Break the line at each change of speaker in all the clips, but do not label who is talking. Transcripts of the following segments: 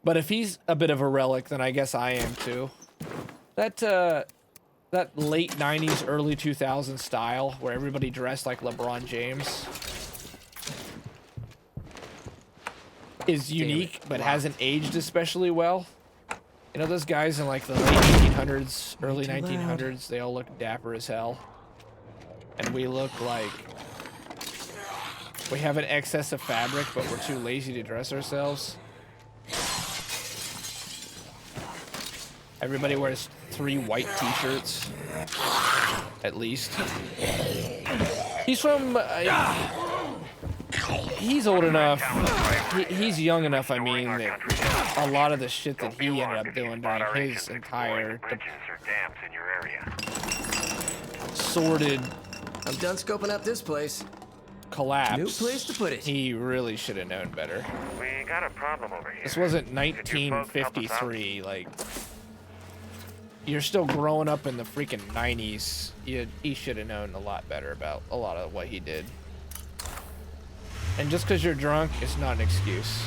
But if he's a bit of a relic, then I guess I am too. That late 90s, early 2000s style where everybody dressed like LeBron James is unique, but hasn't aged especially well. You know, those guys in like the late 1800s, early 1900s, they all look dapper as hell. And we look like we have an excess of fabric, but we're too lazy to dress ourselves. Everybody wears 3 white t-shirts, at least. He's from, he's old enough, he's young enough, I mean, that a lot of the shit that he ended up doing during his entire sordid,
I'm done scoping up this place.
Collapse.
New place to put it.
He really should have known better.
We got a problem over here.
This wasn't 1953, like... You're still growing up in the freaking 90s. He should have known a lot better about a lot of what he did. And just because you're drunk, it's not an excuse.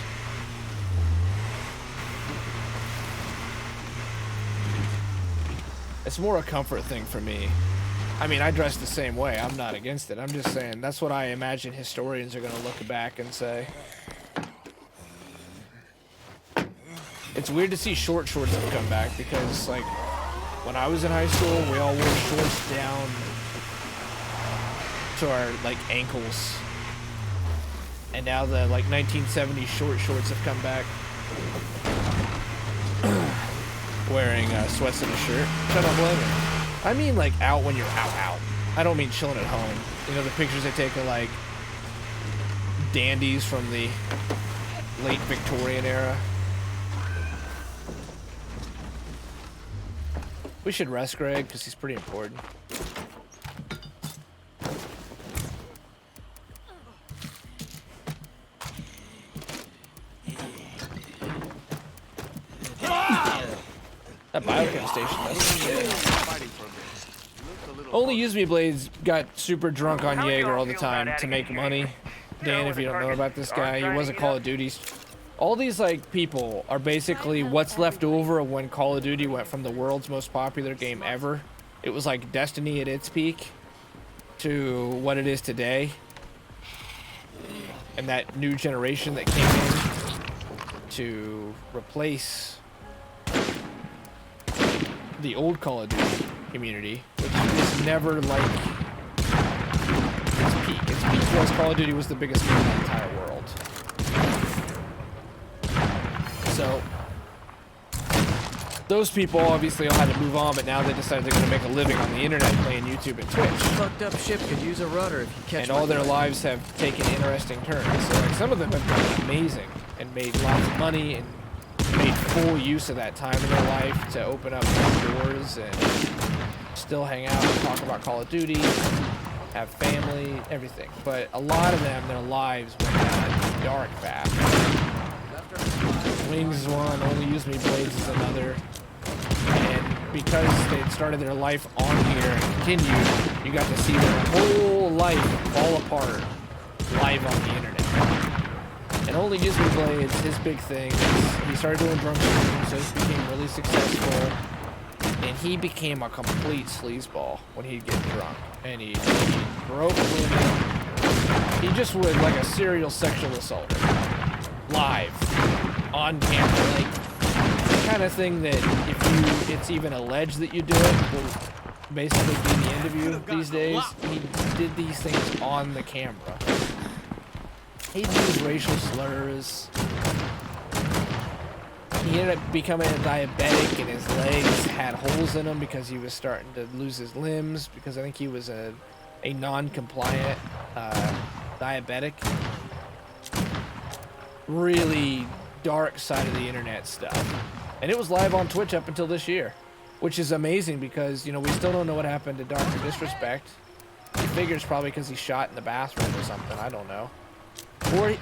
It's more a comfort thing for me. I mean, I dress the same way. I'm not against it. I'm just saying that's what I imagine historians are going to look back and say. It's weird to see short shorts have come back because, like, when I was in high school, we all wore shorts down to our, like, ankles. And now the, like, 1970s short shorts have come back. Wearing sweats and a shirt. I don't blame you. I mean, like, out when you're out. I don't mean chilling at home. You know, the pictures they take of, like, dandies from the late Victorian era. We should rest Greg, because he's pretty important. That biochem station, that's shit. Only Use Me Blades got super drunk on Jaeger all the time to make money. Dan, if you don't know about this guy, he wasn't Call of Duty. All these, like, people are basically what's left over of when Call of Duty went from the world's most popular game ever. It was like Destiny at its peak to what it is today. And that new generation that came in to replace the old Call of Duty community, which was never like its peak. Its peak was Call of Duty was the biggest game in the entire world. So those people obviously all had to move on, but now they decided they're going to make a living on the internet playing YouTube and Twitch.
Fucked up ship could use a rudder if you catch.
And all their lives have taken interesting turns. So like some of them have been amazing and made lots of money and made full use of that time in their life to open up doors and still hang out and talk about Call of Duty, have family, everything. But a lot of them, their lives went down a dark path. Wings is one, Only Use Me Blades is another. And because they had started their life on here and continued, you got to see their whole life fall apart live on the internet. And Only Use Me Blades, his big thing is he started doing drunk streaming, so he became really successful. And he became a complete sleazeball when he'd get drunk. And he broke women. He just would, like a serial sexual assaulter. Live. On camera. Like, the kind of thing that if it's even alleged that you do it, will basically be the end of you these days. He did these things on the camera. He'd use racial slurs. He ended up becoming a diabetic and his legs had holes in them because he was starting to lose his limbs because I think he was a non-compliant diabetic. Really dark side of the internet stuff. And it was live on Twitch up until this year, which is amazing because, you know, we still don't know what happened to Dr. Disrespect. He figures probably because he shot in the bathroom or something, I don't know.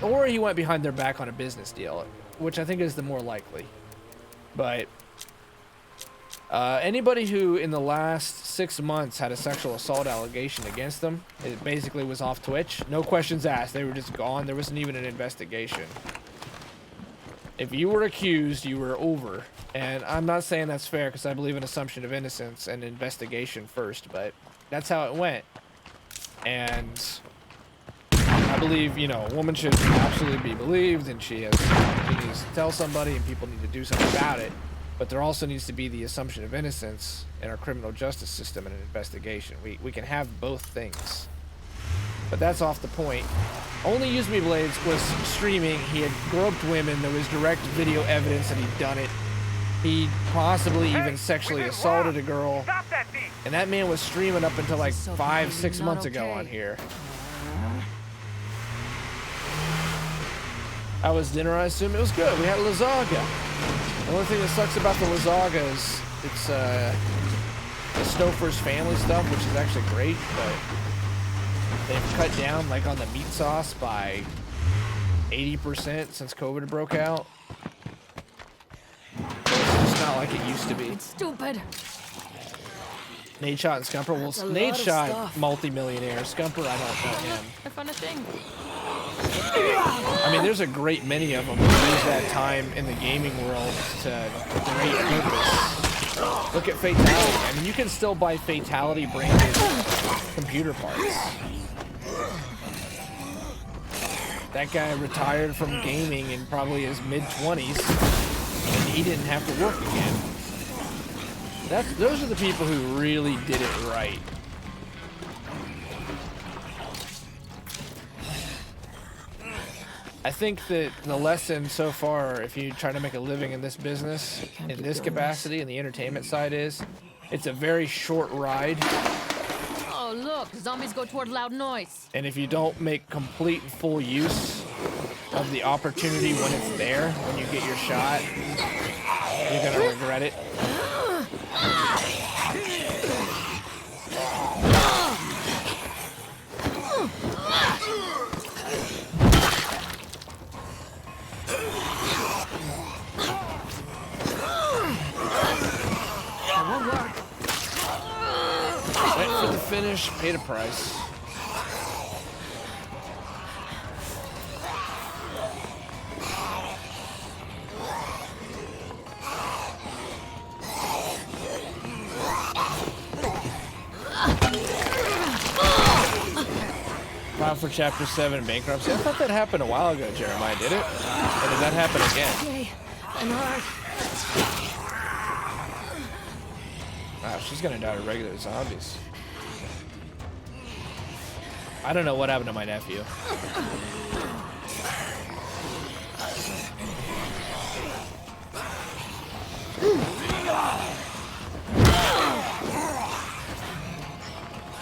Or he went behind their back on a business deal, which I think is the more likely. But anybody who in the last 6 months had a sexual assault allegation against them, it basically was off Twitch. No questions asked. They were just gone. There wasn't even an investigation. If you were accused, you were over. And I'm not saying that's fair because I believe in assumption of innocence and investigation first, but that's how it went. And I believe, you know, a woman should absolutely be believed, and she needs to tell somebody, and people need to do something about it. But there also needs to be the assumption of innocence in our criminal justice system and an investigation. We can have both things. But that's off the point. Only Use Me Blades was streaming. He had groped women. There was direct video evidence that he'd done it. He possibly even sexually assaulted a girl. And that man was streaming up until like 5-6 months ago on here. How was dinner? I assume it was good. We had lasagna. The only thing that sucks about the lasagna is it's the Stouffer's family stuff, which is actually great, but they've cut down like on the meat sauce by 80% since COVID broke out. It's just not like it used to be.
It's stupid.
Nate Shot and Scumper. Well, Nate Shot, multi-millionaire. Scumper, I don't know him.
I found a thing.
I mean, there's a great many of them who use that time in the gaming world to great purpose. Look at Fatality. I mean, you can still buy Fatality branded computer parts. That guy retired from gaming in probably his mid-20s, and he didn't have to work again. Those are the people who really did it right. I think that the lesson so far, if you try to make a living in this business, in this capacity, in the entertainment side, is it's a very short ride.
Oh, look, zombies go toward loud noise.
And if you don't make complete and full use of the opportunity when it's there, when you get your shot, you're gonna regret it. Went for the finish, paid a price. Filed for Chapter 7 bankruptcy. I thought that happened a while ago, Jeremiah. Did it? Or did that happen again?
Okay, I'm hurt.
Wow, she's gonna die to regular zombies. I don't know what happened to my nephew.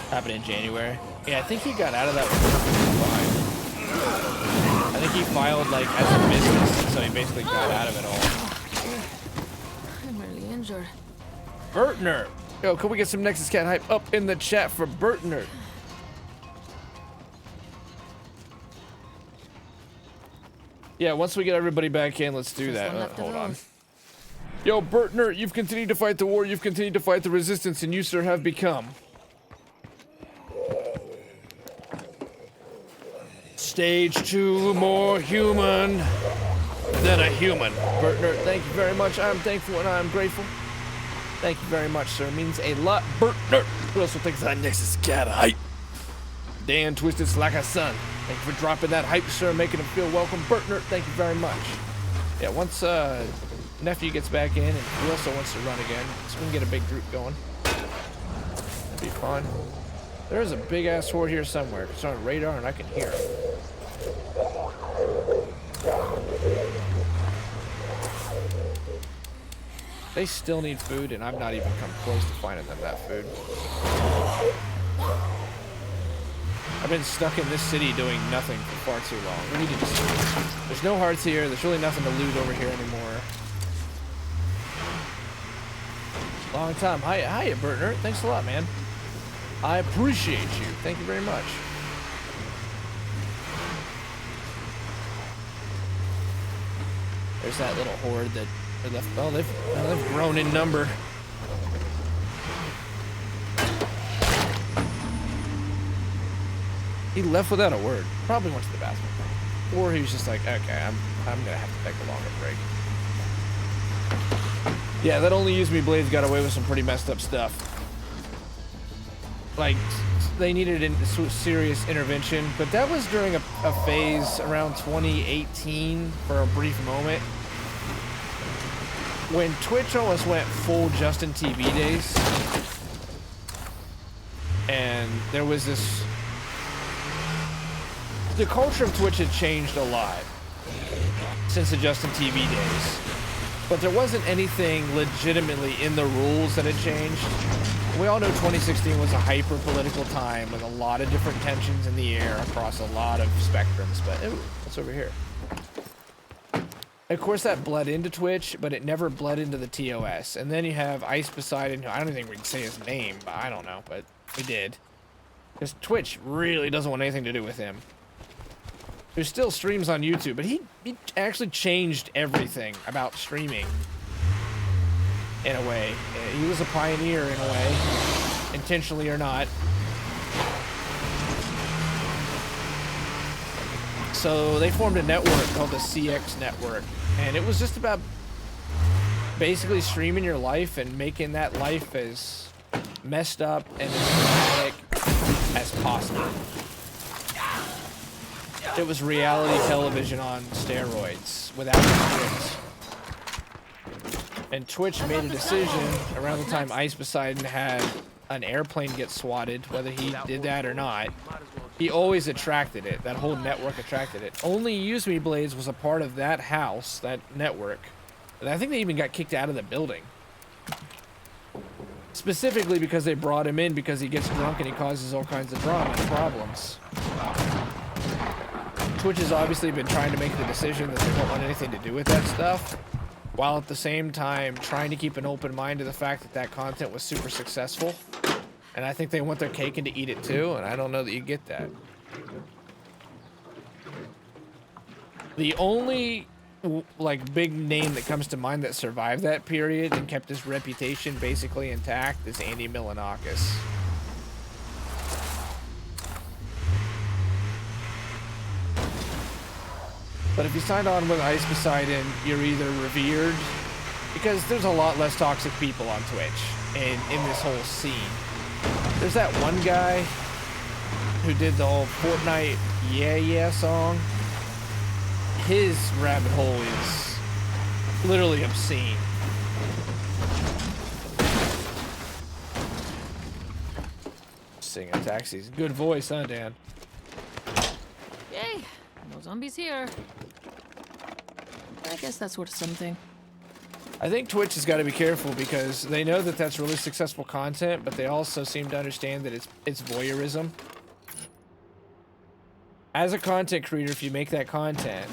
Happened in January. Yeah, I think he got out of that with fine. I think he filed like as a business, so he basically got out of it all.
I'm really injured.
Bertner! Yo, can we get some Nexus Cat hype up in the chat for Bertner? Yeah, once we get everybody back in, let's do that. Hold on. Yo, Bertner, you've continued to fight the war, you've continued to fight the resistance, and you, sir, have become Stage 2 more human than a human. Bertner, thank you very much. I'm thankful and I'm grateful. Thank you very much, sir. It means a lot. Bertner. Who else will take that Nexus Cat hype? Dan Twisted Slacker Son. Thank you for dropping that hype, sir, making him feel welcome. Bertner, thank you very much. Yeah, once nephew gets back in and he also wants to run again, so we can get a big group going. That'd be fun. There's a big ass horde here somewhere. It's on radar and I can hear it. They still need food, and I've not even come close to finding them that food. I've been stuck in this city doing nothing for far too long. We need to just... There's no hearts here. There's really nothing to loot over here anymore. Long time. Hiya, Bertner. Thanks a lot, man. I appreciate you. Thank you very much. There's that little horde that are left. Oh, they've grown in number. He left without a word. Probably went to the bathroom. or he was just like, okay, I'm gonna have to take a longer break. Yeah, that Only Use Me Blades got away with some pretty messed up stuff. Like, they needed a serious intervention, but that was during a phase around 2018 for a brief moment when Twitch almost went full Justin TV days, and there was this. The culture of Twitch had changed a lot since the Justin TV days, but there wasn't anything legitimately in the rules that had changed. We all know 2016 was a hyper-political time with a lot of different tensions in the air across a lot of spectrums, but ooh, what's over here? Of course, that bled into Twitch, but it never bled into the TOS. And then you have Ice Poseidon, who I don't think we can say his name, but I don't know, but we did. Because Twitch really doesn't want anything to do with him. There's still streams on YouTube, but he actually changed everything about streaming. In a way. He was a pioneer in a way, intentionally or not. So they formed a network called the CX Network, and it was just about basically streaming your life and making that life as messed up and as dramatic as possible. It was reality television on steroids without scripts. And Twitch made a decision around the time Ice Poseidon had an airplane get swatted, whether he did that or not. He always attracted it. That whole network attracted it. Only Use Me Blades was a part of that house, that network. And I think they even got kicked out of the building. Specifically because they brought him in because he gets drunk and he causes all kinds of drama and problems. Twitch has obviously been trying to make the decision that they don't want anything to do with that stuff, while at the same time trying to keep an open mind to the fact that that content was super successful. And I think they want their cake and to eat it too, and I don't know that you get that. The only like big name that comes to mind that survived that period and kept his reputation basically intact is Andy Milonakis. But if you signed on with Ice Poseidon, you're either revered, because there's a lot less toxic people on Twitch and in this whole scene. There's that one guy who did the whole Fortnite Yeah Yeah song. His rabbit hole is literally obscene. Singing taxis. Good voice, huh, Dan?
Yay! No zombies here. I guess that's worth something.
I think Twitch has got to be careful because they know that that's really successful content, but they also seem to understand that it's voyeurism. As a content creator, if you make that content,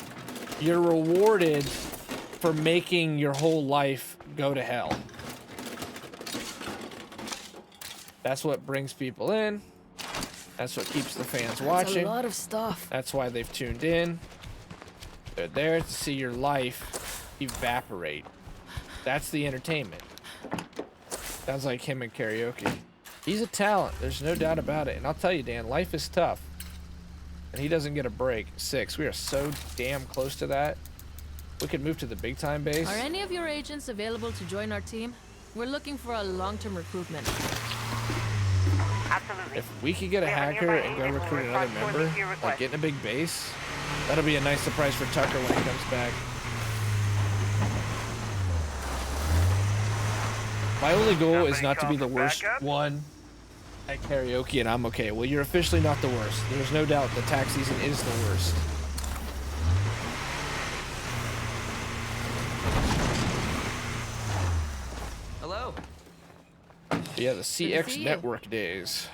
you're rewarded for making your whole life go to hell. That's what brings people in. That's what keeps the fans watching.
That's a lot of stuff.
That's why they've tuned in. They're there to see your life evaporate. That's the entertainment. Sounds like him in karaoke. He's a talent. There's no doubt about it. And I'll tell you, Dan, life is tough. And he doesn't get a break. 6. We are so damn close to that. We could move to the big time base.
Are any of your agents available to join our team? We're looking for a long-term recruitment.
Absolutely.
If we could get a hacker and go recruit another member, like get in a big base, that'll be a nice surprise for Tucker when he comes back. My only goal is not to be the worst one at karaoke, and I'm okay. Well, you're officially not the worst. There's no doubt the tax season is the worst.
Hello.
Yeah, the CX Network days,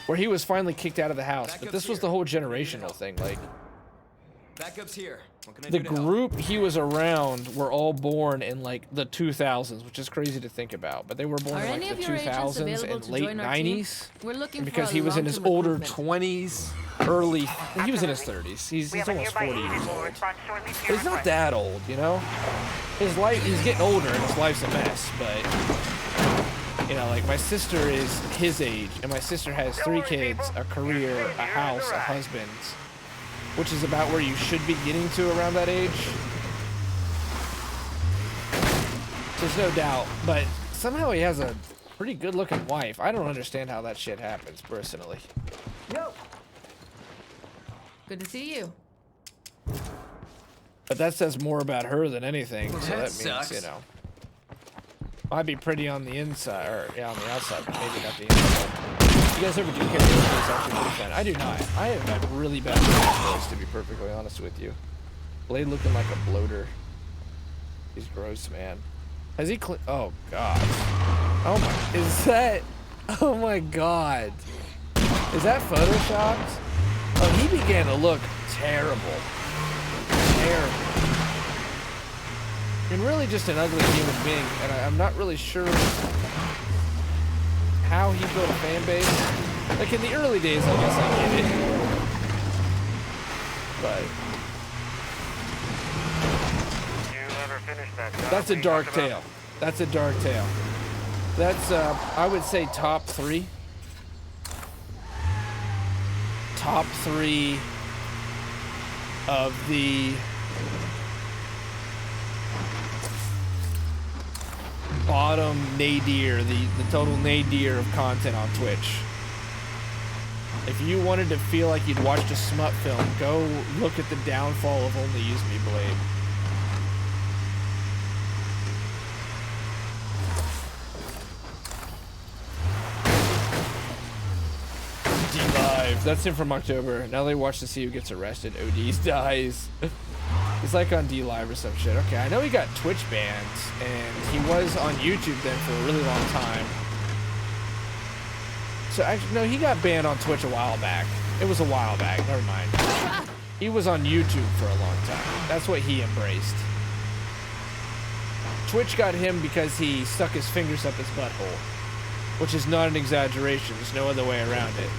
where he was finally kicked out of the house. But this was the whole generational thing. Like,
Backup's here. What can I
the
do to help?
group he was around were all born in like the 2000s, which is crazy to think about. But they were born
Are
in
any
like
of
the
your agents
2000s
available
and
to
late
join our team?
90s.
We're looking
Because
for
he
a
was in his
long-term
older
recruitment.
20s, early. I think he was in his 30s. He's
We have a
almost
nearby
40
agent
years
who will
old.
respond shortly to
But
your
he's not
request.
that old, you know? His life, he's getting older and his life's a mess, but you know, like my sister is his age and my sister has 3 kids, a career, a house, a husband. which is about where you should be getting to around that age. There's no doubt, but somehow he has a pretty good-looking wife. I don't understand how that shit happens, personally.
Yo.
Good to see you.
But that says more about her than anything,
Well,
so
that
that means,
sucks.
you know. Might be pretty on the inside, or yeah, on the outside, but maybe not the inside. You guys ever do karaoke? It's actually pretty fun. I do not. I have had really bad voice, to be perfectly honest with you. Blade looking like a bloater. He's gross, man. Has he oh, God. Oh, my. Is that... Oh, my God. Is that photoshopped? Oh, he began to look terrible. Terrible. And really just an ugly human being, and I'm not really sure how he built a fan base. Like, in the early days, I guess I get it. But... That's a dark tale. That's a dark tale. That's, I would say top 3. Top 3 of the bottom nadir, the total nadir of content on Twitch. If you wanted to feel like you'd watched a smut film, go look at the downfall of Only Use Me Blade. D-Live. That's him from October. Now they watch to see who gets arrested. ODs dies. He's like on D-Live or some shit. Okay, I know he got Twitch banned, and he was on YouTube then for a really long time. So, actually, no, he got banned on Twitch a while back. It was a while back. Never mind. He was on YouTube for a long time. That's what he embraced. Twitch got him because he stuck his fingers up his butthole, which is not an exaggeration. There's no other way around it.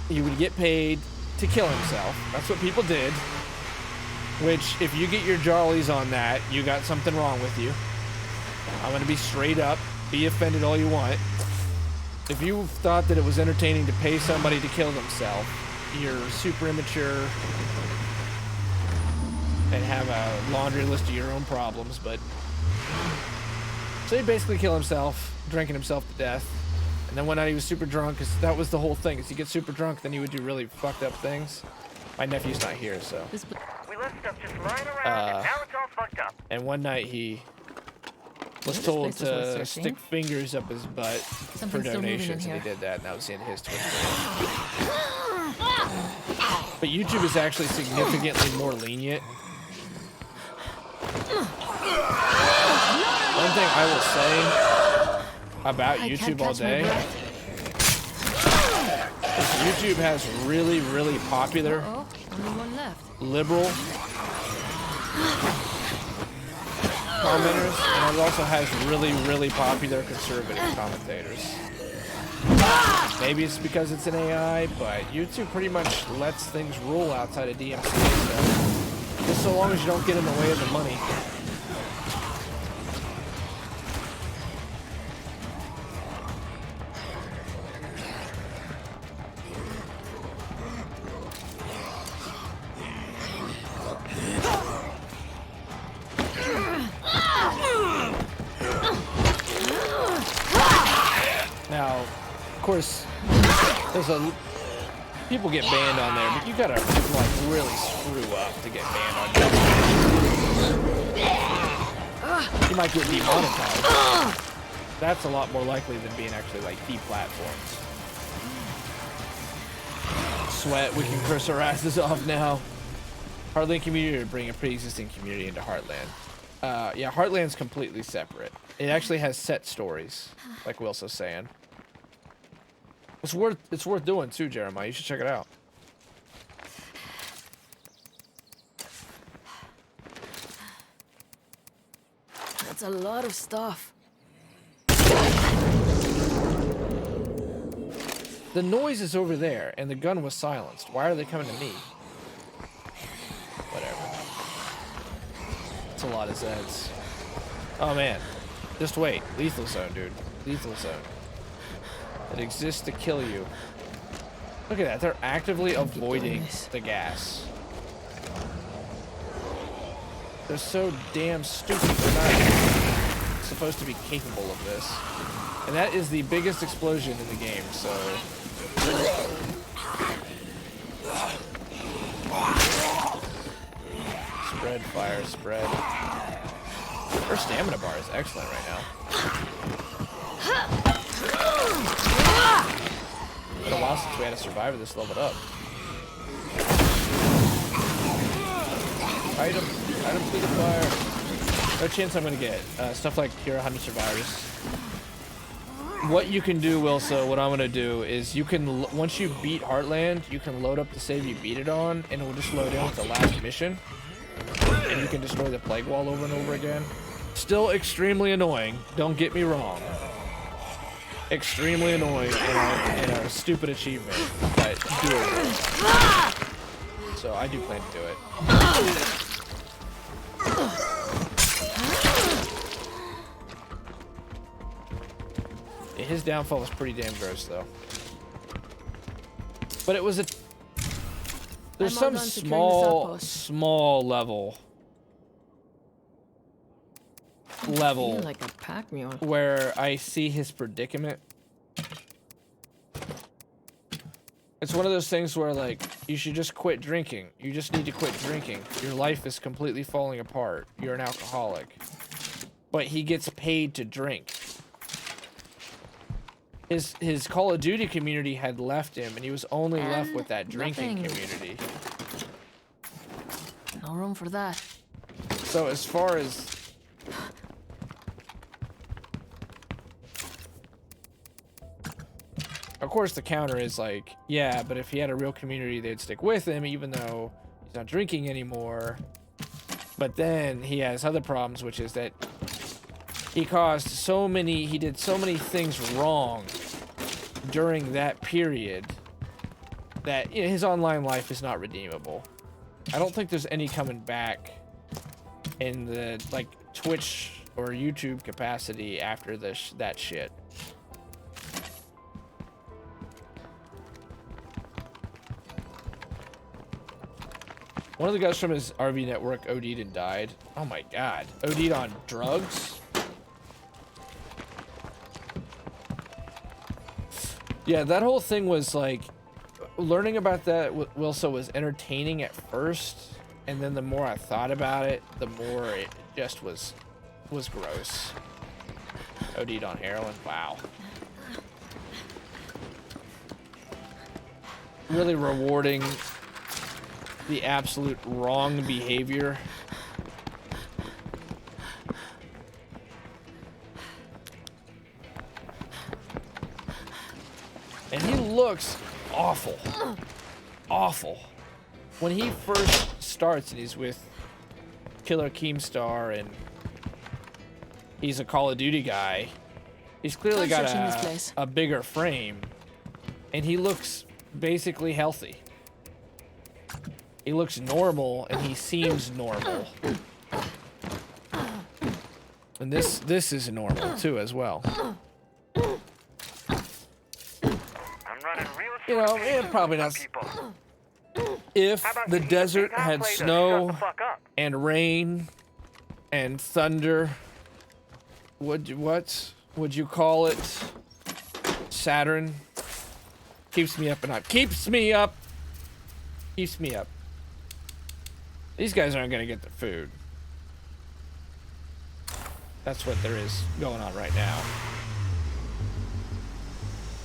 He would get paid to kill himself. That's what people did. Which, if you get your jollies on that, you got something wrong with you. I'm gonna be straight up. Be offended all you want. If you thought that it was entertaining to pay somebody to kill themselves, you're super immature and have a laundry list of your own problems, but... So he'd basically kill himself, drinking himself to death. And then one night he was super drunk, because that was the whole thing. Is he gets super drunk, then he would do really fucked up things. My nephew's not here, so...
We left stuff just lying around, and now it's all fucked up.
And one night he was told to stick fingers up his butt for donations, and he did that, and that was the end of his Twitch career. But YouTube is actually significantly more lenient. One thing I will say about YouTube all day is YouTube has really, really popular, liberal commenters, and it also has really, really popular conservative commentators. Maybe it's because it's an AI, but YouTube pretty much lets things rule outside of DMCA stuff. Just so long as you don't get in the way of the money. Now, of course, there's people get banned on there, but you gotta like really screw up to get banned on YouTube. You might get demonetized. That's a lot more likely than being actually like deplatformed. Sweat, we can curse our asses off now. Heartland community to bring a pre-existing community into Heartland. Yeah, Heartland's completely separate. It actually has set stories, like Will's was saying. It's worth doing too, Jeremiah. You should check it out.
That's a lot of stuff.
The noise is over there, and the gun was silenced. Why are they coming to me? Whatever. It's a lot of Zeds. Oh man. Just wait. Lethal zone, dude. Lethal zone. It exists to kill you. Look at that. They're actively avoiding the gas. They're so damn stupid. They're not supposed to be capable of this. And that is the biggest explosion in the game, so... Spread, fire, spread. Her stamina bar is excellent right now. It's been a while since we had a survivor this leveled up. Item through the fire. No chance I'm gonna get stuff like cure 100 survivors. What you can do, Wilso, what I'm gonna do is you can, once you beat Heartland, you can load up the save you beat it on, and it will just load in with the last mission. And you can destroy the plague wall over and over again. Still extremely annoying, don't get me wrong. Extremely annoying and a stupid achievement, but doable. So I do plan to do it. Yeah, his downfall was pretty damn gross, though. But it was a... There's some small level
like a pack mule.
where I see his predicament. It's one of those things where, like, you should just quit drinking. You just need to quit drinking. Your life is completely falling apart. You're an alcoholic. But he gets paid to drink. His Call of Duty community had left him, and he was only left with that drinking community.
No room for that.
So as far as... Of course, the counter is like, yeah, but if he had a real community, they'd stick with him, even though he's not drinking anymore. But then he has other problems, which is that he did so many things wrong during that period that his online life is not redeemable. I don't think there's any coming back in the, like, Twitch or YouTube capacity after that shit. One of the guys from his RV network OD'd and died. Oh my god. OD'd on drugs? Yeah, that whole thing was like... Learning about that, Wilso, was entertaining at first. And then the more I thought about it, the more it just was gross. OD'd on heroin? Wow. Really rewarding the absolute wrong behavior. And he looks awful. Awful. When he first starts and he's with Killer Keemstar and he's a Call of Duty guy, he's clearly got a bigger frame. And he looks basically healthy. He looks normal, and he seems normal. And this is normal, too, as well.
I'm running real
You know, probably not. If the desert had snow and rain and thunder, what would you call it? Saturn? Keeps me up and up. Keeps me up. Keeps me up. These guys aren't gonna get the food. That's what there is going on right now.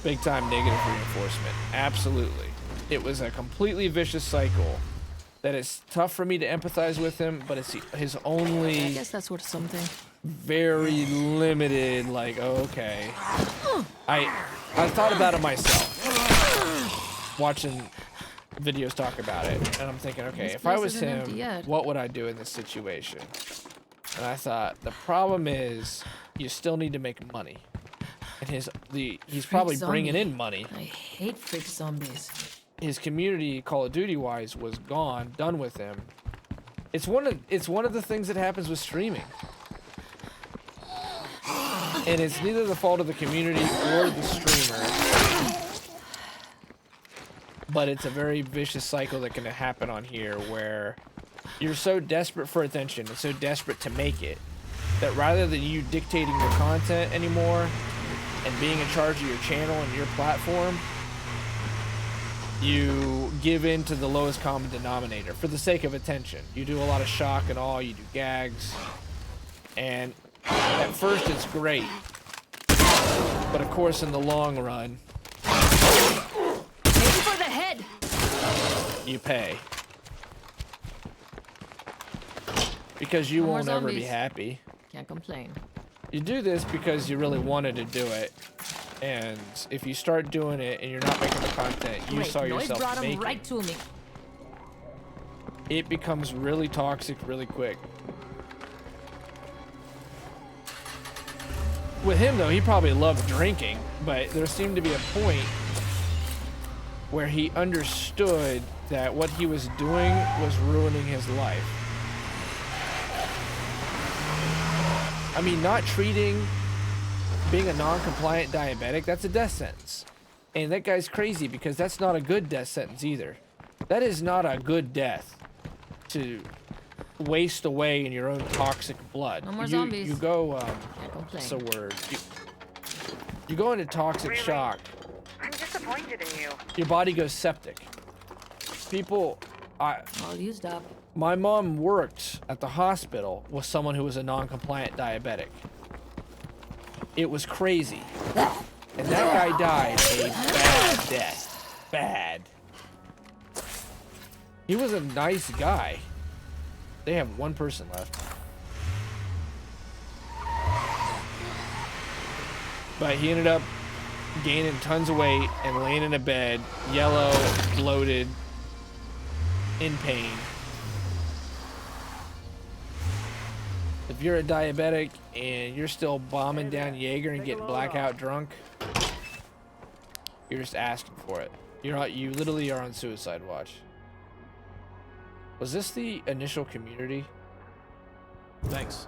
Big time negative reinforcement. Absolutely. It was a completely vicious cycle that it's tough for me to empathize with him, but it's his only...
I guess that's worth something.
Very limited, like, oh, okay. I thought about it myself. Watching videos talk about it, and I'm thinking, okay, if I was him, what would I do in this situation? And I thought, the problem is you still need to make money. And he's probably bringing in money.
I hate freak zombies.
His community, Call of Duty wise, was done with him. It's one of the things that happens with streaming. And it's neither the fault of the community or the streamer. but it's a very vicious cycle that can happen on here where you're so desperate for attention and so desperate to make it that rather than you dictating your content anymore and being in charge of your channel and your platform, you give in to the lowest common denominator for the sake of attention. You do a lot of shock and awe, you do gags, and at first it's great, but of course in the long run,
Aim for the head.
you pay. Because you
No more
won't ever be
zombies.
happy.
Can't complain.
You do this because you really wanted to do it, and if you start doing it and you're not making the content you
Great,
saw
noise
yourself
brought him
making,
right to me.
it becomes really toxic really quick. With him though, he probably loved drinking, but there seemed to be a point where he understood that what he was doing was ruining his life. I mean, not treating, being a non-compliant diabetic, that's a death sentence. And that guy's crazy because that's not a good death sentence either. That is not a good death to waste away in your own toxic blood.
No more zombies.
You go,
Can't complain.
what's the word? You go into toxic
Really?
shock.
I'm disappointed in you.
Your body goes septic. People,
All used up.
my mom worked at the hospital with someone who was a non-compliant diabetic. It was crazy. And that guy died a bad death. Bad. He was a nice guy. They have one person left. But he ended up gaining tons of weight and laying in a bed, yellow, bloated, in pain. If you're a diabetic and you're still bombing down Jaeger and getting blackout drunk, you're just asking for it. You literally are on suicide watch. Was this the initial community?
Thanks.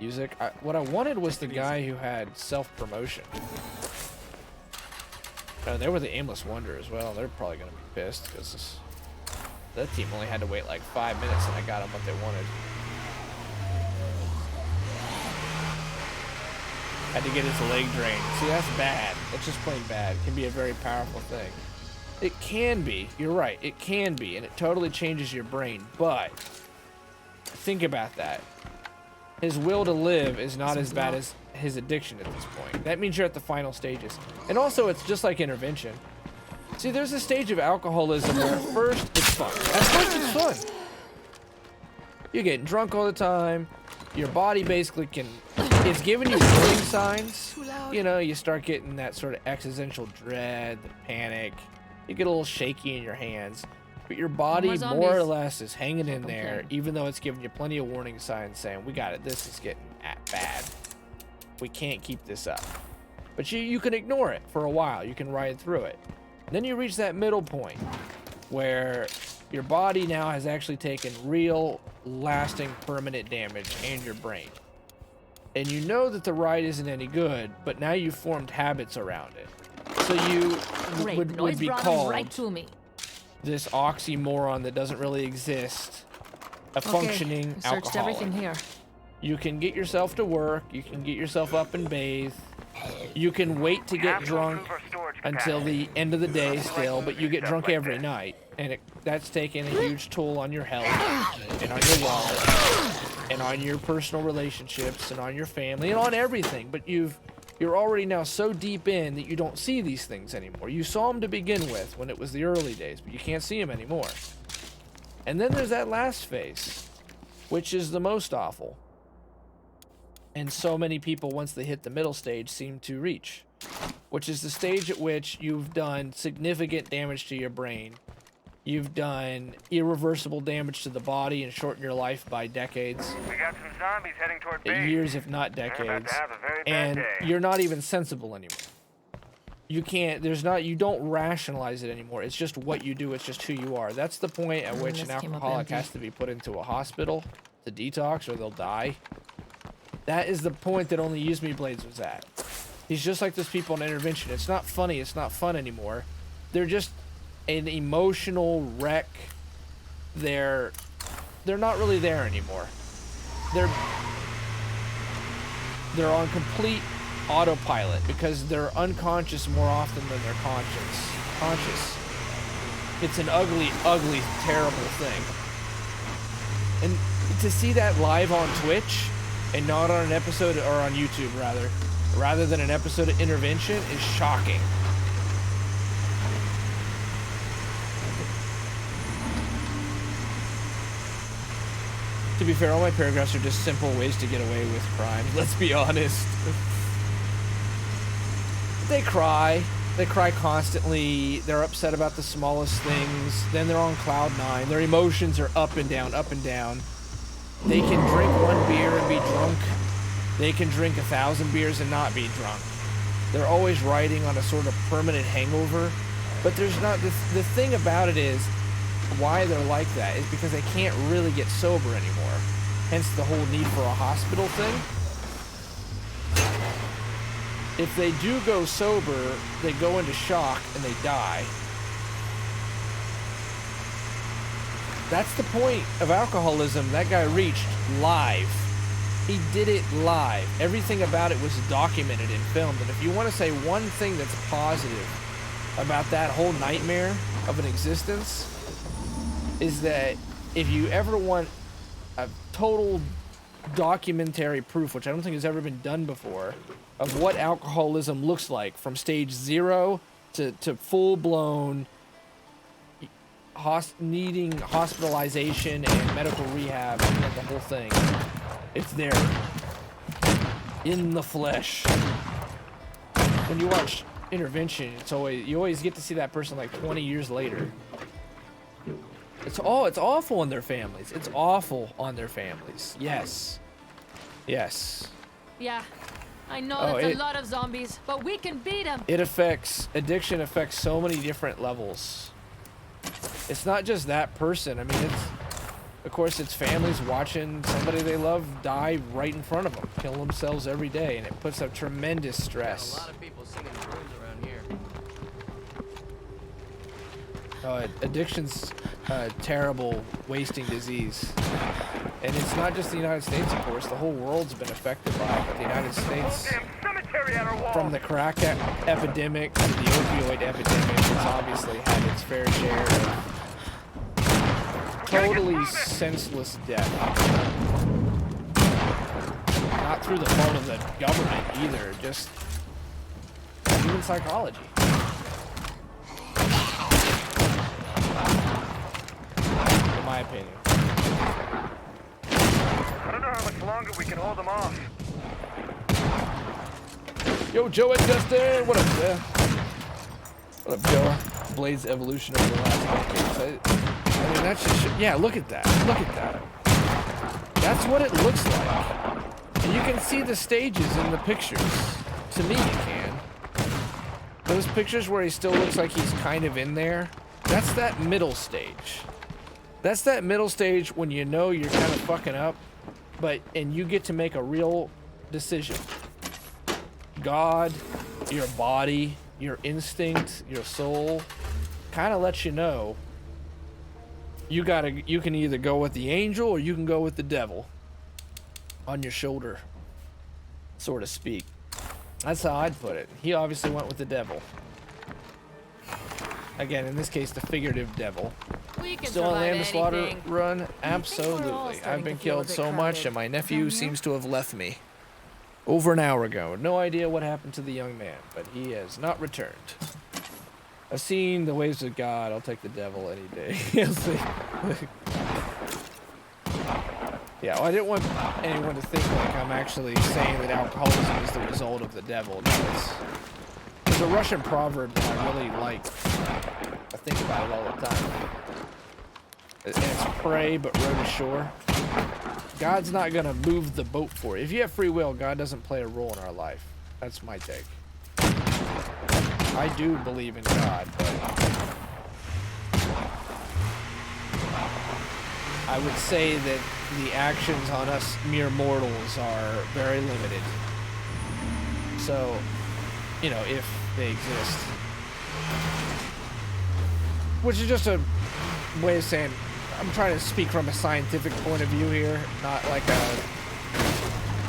Music? What I wanted was the guy who had self-promotion. Oh, they were the Aimless Wonder as well. They're probably going to be pissed because that team only had to wait like 5 minutes and I got them what they wanted. Had to get his leg drained. See, that's bad. That's just plain bad. It can be a very powerful thing. It can be. You're right. It can be. And it totally changes your brain. But think about that. His will to live is not as bad as his addiction at this point. That means you're at the final stages. And also, it's just like intervention. See, there's a stage of alcoholism where at first it's fun. At first it's fun. You're getting drunk all the time. Your body basically it's giving you warning signs. You know, you start getting that sort of existential dread, the panic. You get a little shaky in your hands. But your body more or less is hanging in there, even though it's giving you plenty of warning signs saying, we got it, this is getting bad. We can't keep this up. But you can ignore it for a while. You can ride through it. And then you reach that middle point where your body now has actually taken real, lasting, permanent damage and your brain. And you know that the ride isn't any good, but now you've formed habits around it. So you would be called
right to me.
this oxymoron that doesn't really exist. A functioning alcoholic.
Searched everything here.
You can get yourself to work. You can get yourself up and bathe. You can wait to get drunk until the end of the day still, but you get drunk every night. And that's taking a huge toll on your health and on your wallet and on your personal relationships and on your family and on everything. But you're already now so deep in that you don't see these things anymore. You saw them to begin with when it was the early days, but you can't see them anymore. And then there's that last phase, which is the most awful. And so many people, once they hit the middle stage, seem to reach, which is the stage at which you've done significant damage to your brain. You've done irreversible damage to the body and shortened your life by decades.
We got some zombies heading toward base.
Years, if not
They're about
decades.
to have a very bad
And
day.
you're not even sensible anymore. You can't, you don't rationalize it anymore. It's just what you do. It's just who you are. That's the point at which an
This came up
alcoholic
empty.
has to be put into a hospital to detox or they'll die. That is the point that only Use Me Blades was at. He's just like those people in intervention. It's not funny. It's not fun anymore. They're just an emotional wreck. They're not really there anymore. They're on complete autopilot because they're unconscious more often than they're conscious. It's an ugly, ugly, terrible thing. And to see that live on Twitch and not on an episode, or on YouTube rather than an episode of Intervention is shocking. To be fair, all my paragraphs are just simple ways to get away with crime. Let's be honest. They cry constantly. They're upset about the smallest things. Then they're on cloud 9. Their emotions are up and down, up and down. They can drink 1 beer and be drunk. They can drink 1,000 beers and not be drunk. They're always riding on a sort of permanent hangover. But there's not, the thing about it is, why they're like that is because they can't really get sober anymore. Hence the whole need for a hospital thing. If they do go sober, they go into shock and they die. That's the point of alcoholism that guy reached live. He did it live. Everything about it was documented and filmed. And if you want to say one thing that's positive about that whole nightmare of an existence, is that if you ever want a total documentary proof, which I don't think has ever been done before, of what alcoholism looks like from stage 0 to full-blown needing hospitalization and medical rehab and the whole thing, it's there in the flesh. When you watch Intervention, you always get to see that person like 20 years later. It's awful on their families. It's awful on their families. Yes. Yes.
Yeah. I know that's a lot of zombies, but we can beat them.
Addiction affects so many different levels. It's not just that person. I mean, of course, it's families watching somebody they love die right in front of them, kill themselves every day, and it puts up tremendous stress.
A lot of people singing the blues around here.
Addiction's a terrible wasting disease. And it's not just the United States, of course. The whole world's been affected by it. But the United States, from the crack epidemic to the opioid epidemic, it's obviously had its fair share of totally senseless death. Not through the fault of the government either, just human psychology. In my opinion.
I don't know how much longer we can hold them off.
Yo, Joe and Dustin, what up, there? What up, Joe? Blade's evolution over the last decade. I mean, that's just, yeah, look at that. Look at that. That's what it looks like. And you can see the stages in the pictures. To me, you can. Those pictures where he still looks like he's kind of in there, that's that middle stage. That's that middle stage when you know you're kind of fucking up, and you get to make a real decision. God, your body, your instinct, your soul, kind of lets you know you can either go with the angel or you can go with the devil on your shoulder, so to speak. That's how I'd put it. He obviously went with the devil. Again, in this case, the figurative devil. Still on Land of Slaughter run? Absolutely. I've been killed so much, and my nephew seems to have left me over an hour ago. No idea what happened to the young man, but he has not returned. I've seen the ways of God. I'll take the devil any day. You'll see. Yeah, well, I didn't want anyone to think like I'm actually saying that alcoholism is the result of the devil. No, it's a Russian proverb that I really like. I think about it all the time. And it's pray but row to shore. God's not gonna move the boat for you. If you have free will, God doesn't play a role in our life. That's my take. I do believe in God, but I would say that the actions on us mere mortals are very limited. So you know, if they exist. Which is just a way of saying, I'm trying to speak from a scientific point of view here, not like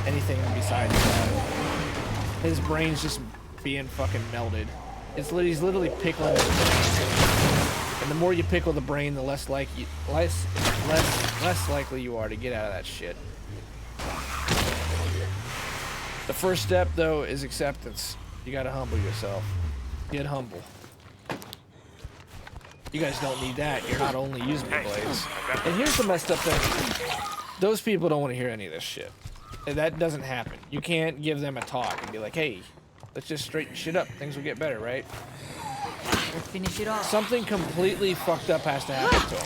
anything besides his brain's just being fucking melted. He's literally pickling his brain. And the more you pickle the brain, the less likely you are to get out of that shit. The first step, though, is acceptance. You gotta humble yourself. Get humble. You guys don't need that. You're not only using your blades. And here's the messed up thing. Those people don't want to hear any of this shit. That doesn't happen. You can't give them a talk and be like, hey, let's just straighten shit up. Things will get better, right?
Let's finish it off.
Something completely fucked up has to happen to them.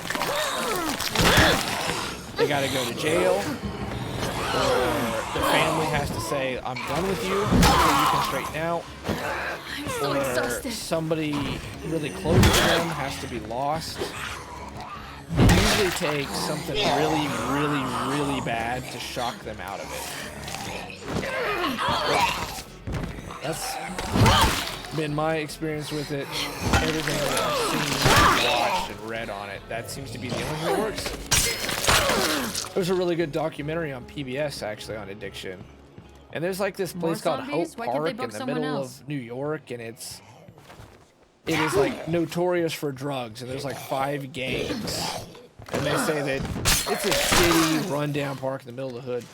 They gotta go to jail. Or their family has to say, I'm done with you, so you can straighten out.
I'm so exhausted.
Somebody really close to them has to be lost. It usually takes something really, really, really bad to shock them out of it. That's been my experience with it. Everything that I've seen, watched, and read on it, that seems to be the only thing that works. There's a really good documentary on PBS, actually, on addiction. And there's like this place called Hope Park in the middle of New York, and it is like notorious for drugs, and there's like 5 gangs. And they say that it's a shitty, rundown park in the middle of the hood.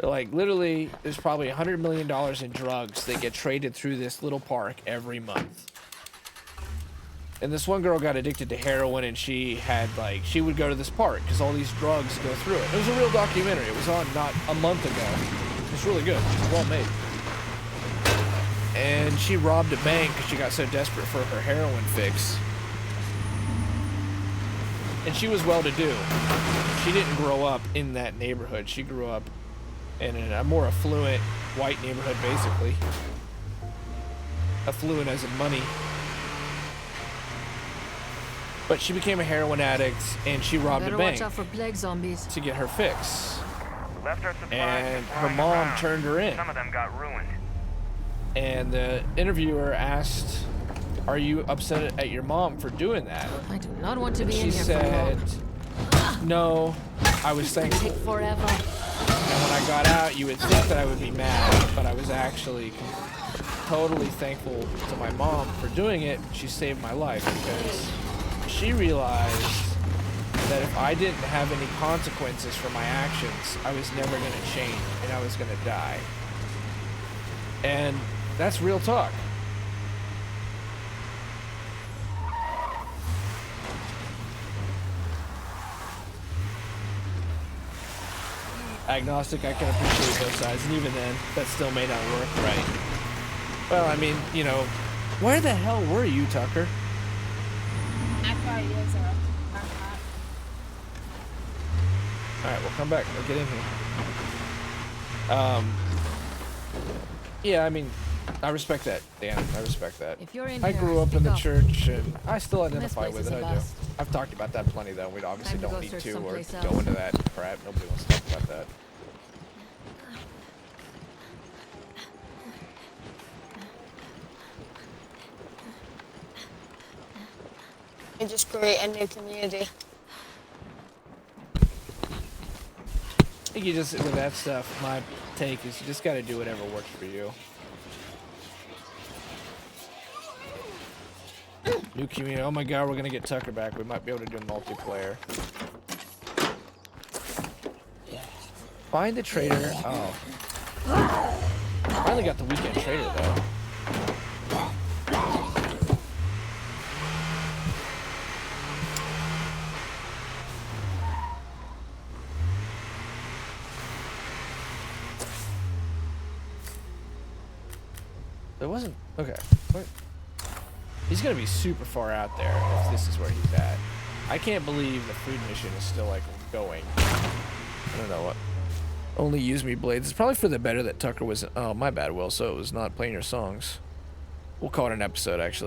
Like, literally, there's probably $100 million in drugs that get traded through this little park every month. And this one girl got addicted to heroin, and she would go to this park because all these drugs go through it. It was a real documentary. It was on not a month ago. It's really good. It's well made. And she robbed a bank because she got so desperate for her heroin fix. And she was well-to-do. She didn't grow up in that neighborhood. She grew up in a more affluent white neighborhood, basically. Affluent as in money. But she became a heroin addict, and she robbed a bank
watch out for plague zombies.
to get her fix.
Left our supplies
And
just
her
lying
mom
around.
turned her in.
Some of them got ruined.
And the interviewer asked, are you upset at your mom for doing that?
I do not want to
And
be
she
in here
said,
for long.
no, I was thankful.
Take forever.
And when I got out, you would think that I would be mad, but I was actually totally thankful to my mom for doing it. She saved my life because she realized that if I didn't have any consequences for my actions, I was never going to change and I was going to die. And that's real talk. Agnostic, I can appreciate both sides, and even then, that still may not work right. Well, I mean, you know, where the hell were you, Tucker?
I thought you guys were
Alright, we'll come back. We'll get in here. Yeah, I mean, I respect that, Dan. I respect that.
If you're in
I
here,
grew up in
speak
the
up.
church, and I still
This
identify
place
with
is
it.
a
I do.
bust.
I've talked about that plenty, though. We obviously
Time to
don't
go
need
search
to or
someplace
go
else.
into that crap. Nobody wants to talk about that.
You just create a new community.
I think you just, with that stuff, my take is you just got to do whatever works for you. New community. Oh my god, we're going to get Tucker back. We might be able to do multiplayer. Find the trader. Oh. Finally got the weekend trader, though. There wasn't... Okay. What? He's gonna be super far out there if this is where he's at. I can't believe the food mission is still, like, going. I don't know what. Only use me blades. It's probably for the better that Tucker was... Oh, my bad, Will. So it was not playing your songs. We'll call it an episode, actually.